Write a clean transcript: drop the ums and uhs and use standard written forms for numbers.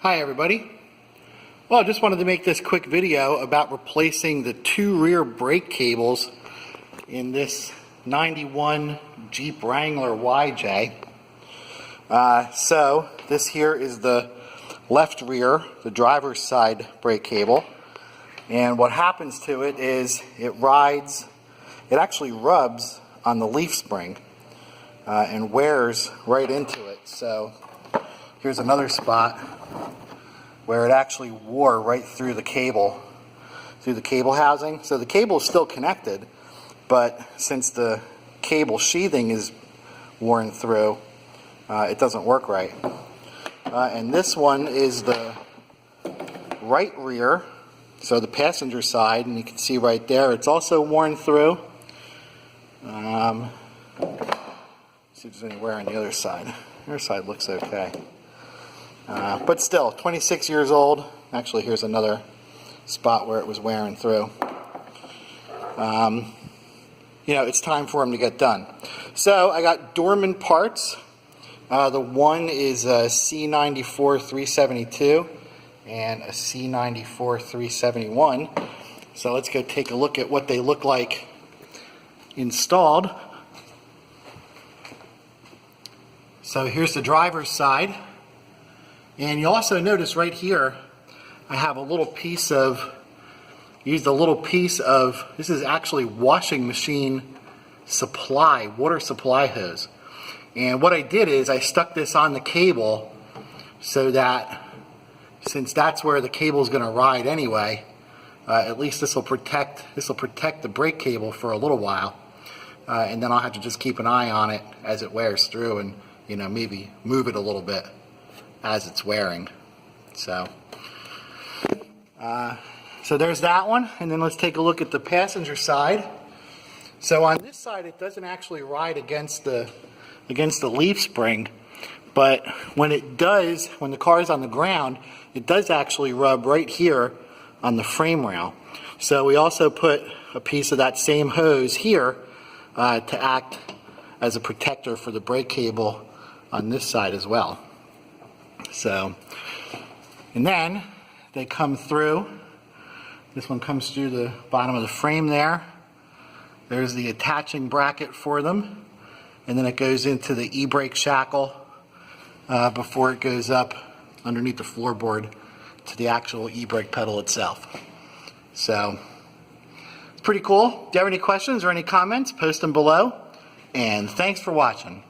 Hi everybody. Well, I just wanted to make this quick video about replacing the two rear brake cables in this 91 Jeep Wrangler YJ. So this here is the left rear, the driver's side brake cable, and what happens to it is it actually rubs on the leaf spring and wears right into it. So here's another spot where it actually wore right through the cable housing. So the cable is still connected, but since the cable sheathing is worn through, it doesn't work right. And this one is the right rear, so the passenger side, and you can see right there it's also worn through. See if there's any wear on the other side. The other side looks okay. But still, 26 years old. Actually, here's another spot where it was wearing through. It's time for them to get done. So I got Dorman parts. The one is a C94 372 and a C94 371. So let's go take a look at what they look like installed. So here's the driver's side. And you'll also notice right here, I have a little piece of, this is actually washing machine supply, water supply hose. And what I did is I stuck this on the cable so that, since that's where the cable is going to ride anyway, at least this will protect the brake cable for a little while. And then I'll have to just keep an eye on it as it wears through and, maybe move it a little bit as it's wearing. So there's that one, and then let's take a look at the passenger side. So on this side, it doesn't actually ride against the leaf spring, but when the car is on the ground, it does actually rub right here on the frame rail. So we also put a piece of that same hose here to act as a protector for the brake cable on this side as well. So, and then they come through. This one comes through the bottom of the frame there. There's the attaching bracket for them. And then it goes into the e-brake shackle before it goes up underneath the floorboard to the actual e-brake pedal itself. So, it's pretty cool. If you have any questions or any comments, post them below. And thanks for watching.